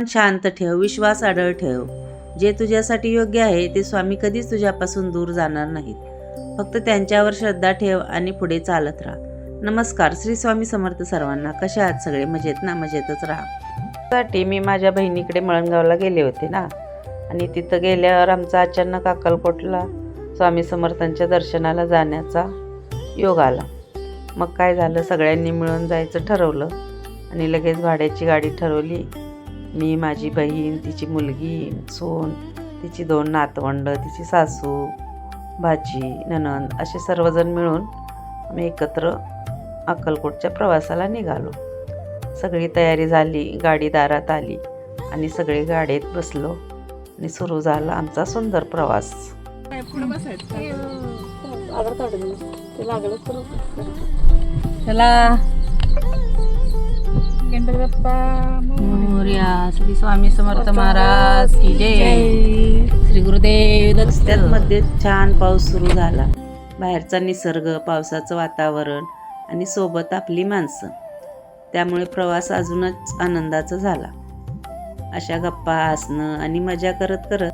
शांत ठेव, विश्वास अढळ ठेव. जे तुझ्यासाठी योग्य आहे ते स्वामी कधीच तुझ्यापासून दूर जाणार नाहीत. फक्त त्यांच्यावर श्रद्धा ठेव आणि पुढे चालत राहा. नमस्कार, श्री स्वामी समर्थ सर्वांना. कशा आहात सगळे? मजेत ना? मजेतच राहा. साठी मी माझ्या बहिणीकडे मळणगावला गेले होते ना, आणि तिथं गेल्यावर आमचा अचानक अक्कलकोटला स्वामी समर्थांच्या दर्शनाला जाण्याचा योग आला. मग काय झालं, सगळ्यांनी मिळून जायचं ठरवलं आणि लगेच भाड्याची गाडी ठरवली. मी, माझी बहीण, तिची मुलगी, सून, तिची 2 नातवंड, तिची सासू, भाची, नणंद असे सर्वजण मिळून आम्ही एकत्र अक्कलकोटच्या प्रवासाला निघालो. सगळी तयारी झाली, गाडी दारात आली आणि सगळे गाडीत बसलो आणि सुरू झाला आमचा सुंदर प्रवास. चला गणपती बाप्पा मोरया. श्री स्वामी समर्थ महाराज की जय. श्री गुरुदेव दत्त. मध्ये छान पाऊस सुरू झाला. बाहेरचा निसर्ग, पावसाचं वातावरण आणि सोबत आपली माणसं, त्यामुळे प्रवास अजूनच आनंदाचा झाला. अशा गप्पा, हसणं आणि मजा करत करत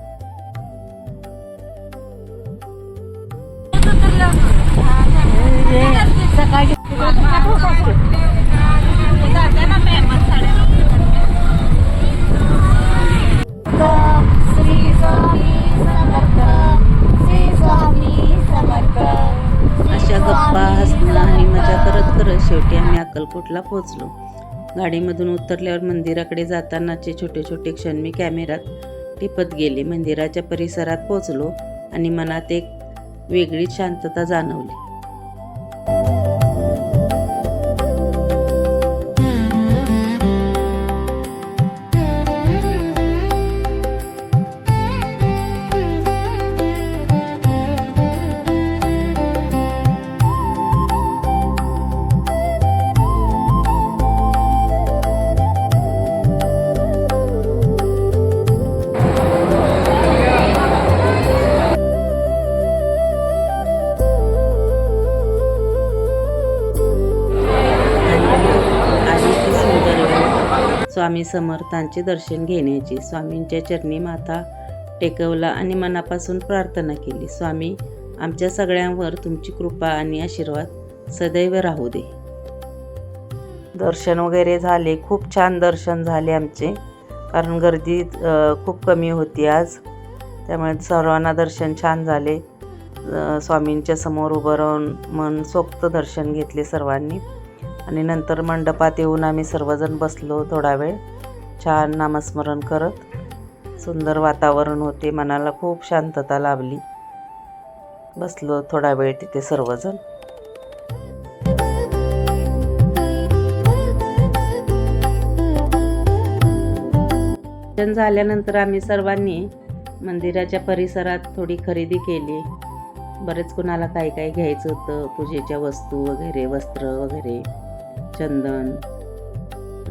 अशा गप्पा, हसणं आणि मजा करत करत शेवटी आम्ही अक्कलकोटला पोहोचलो. गाडीमधून उतरल्यावर मंदिराकडे जातानाचे छोटे छोटे क्षण मी कॅमेऱ्यात टिपत गेले. मंदिराच्या परिसरात पोहोचलो आणि मनात एक वेगळीच शांतता जाणवली. स्वामी समर्थांचे दर्शन घेण्याची. स्वामींच्या चरणी माथा टेकवला आणि मनापासून प्रार्थना केली. स्वामी, आमच्या सगळ्यांवर तुमची कृपा आणि आशीर्वाद सदैव राहू दे. दर्शन वगैरे झाले. खूप छान दर्शन झाले आमचे, कारण गर्दी खूप कमी होती आज, त्यामुळे सर्वांना दर्शन छान झाले. स्वामींच्या समोर उभं राहून मनसोक्त दर्शन घेतले सर्वांनी आणि नंतर मंडपात येऊन आम्ही सर्वजण बसलो. थोडा वेळ छान नामस्मरण करत. सुंदर वातावरण होते, मनाला खूप शांतता लाभली. बसलो थोडा वेळ तिथे सर्वजण. दर्शन झाल्यानंतर आम्ही सर्वांनी मंदिराच्या परिसरात थोडी खरेदी केली. बरेच कुणाला काय काय घ्यायचं होतं, पूजेच्या वस्तू वगैरे, वस्त्र वगैरे, चंदन,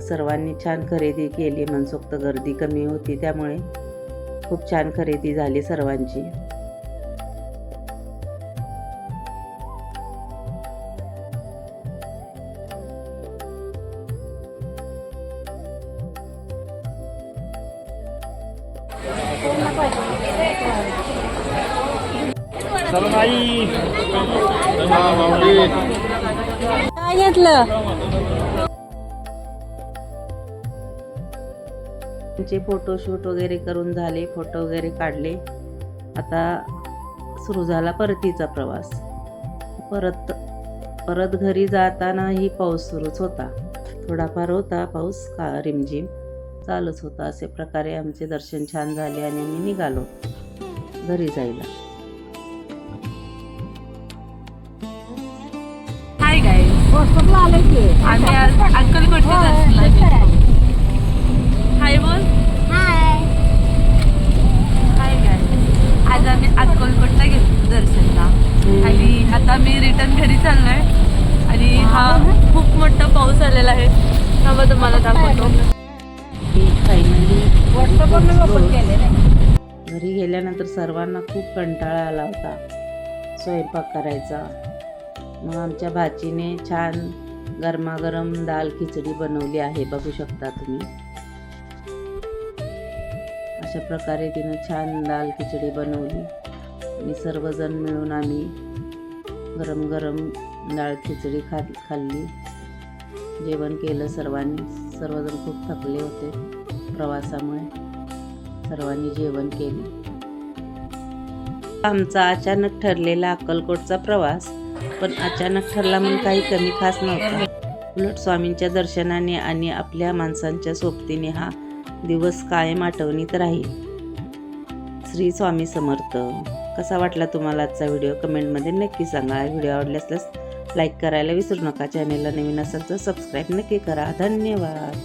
सर्वांनी छान खरेदी केली. मनसोक्त गर्दी कमी होती, त्यामुळे खूप छान खरेदी झाली सर्वांची. काय घेतलं? त्यांचे फोटोशूट वगैरे करून झाले, फोटो वगैरे काढले. आता सुरू झाला परतीचा प्रवास. परत घरी जातानाही पाऊस सुरूच होता. थोडाफार होता पाऊस, रिमझिम चालूच होता. असे प्रकारे आमचे दर्शन छान झाले आणि आम्ही निघालो घरी जायला. हाय गाईस, आम्ही आज अक्कलकोटच्या दर्शनाला गेलो. हाय बोल. हाय गाईस, आज आम्ही अक्कलकोटला गेलो दर्शनला आणि आता मी रिटर्न घरी चाललोय आणि हा खूप मोठा पाऊस आलेला आहे. त्यामुळे तुम्हाला दाखवतो. फायनली घरी गेल्यानंतर सर्वांना खूप कंटाळा आला होता स्वयंपाक करायचा. मग आमच्या भाचीने छान गरमागरम दाल खिचडी बनवली आहे, बघू शकता तुम्ही. अशा प्रकारे तिनं छान दाल खिचडी बनवली आणि सर्वजण मिळून आम्ही गरम गरम डाळ खिचडी खाल्ली. जेवण केलं सर्वांनी. सर्वजण खूप थकले होते प्रवासामुळे. सर्वांनी जेवण केले. आमचा अचानक ठरलेला अक्कलकोटचा प्रवास पण अचानक ठरला म्हणून काही कमी खास नव्हता. उलट स्वामींच्या दर्शनाने आणि आपल्या माणसांच्या सोबतीने हा दिवस कायम आठवणीत राहील. श्री स्वामी समर्थ. कसा वाटला तुम्हाला आजचा व्हिडिओ कमेंटमध्ये नक्की सांगा. व्हिडिओ आवडला असल्यास लाईक करायला विसरू नका. चॅनेलला नवीन असेल तर सबस्क्राईब नक्की करा. धन्यवाद.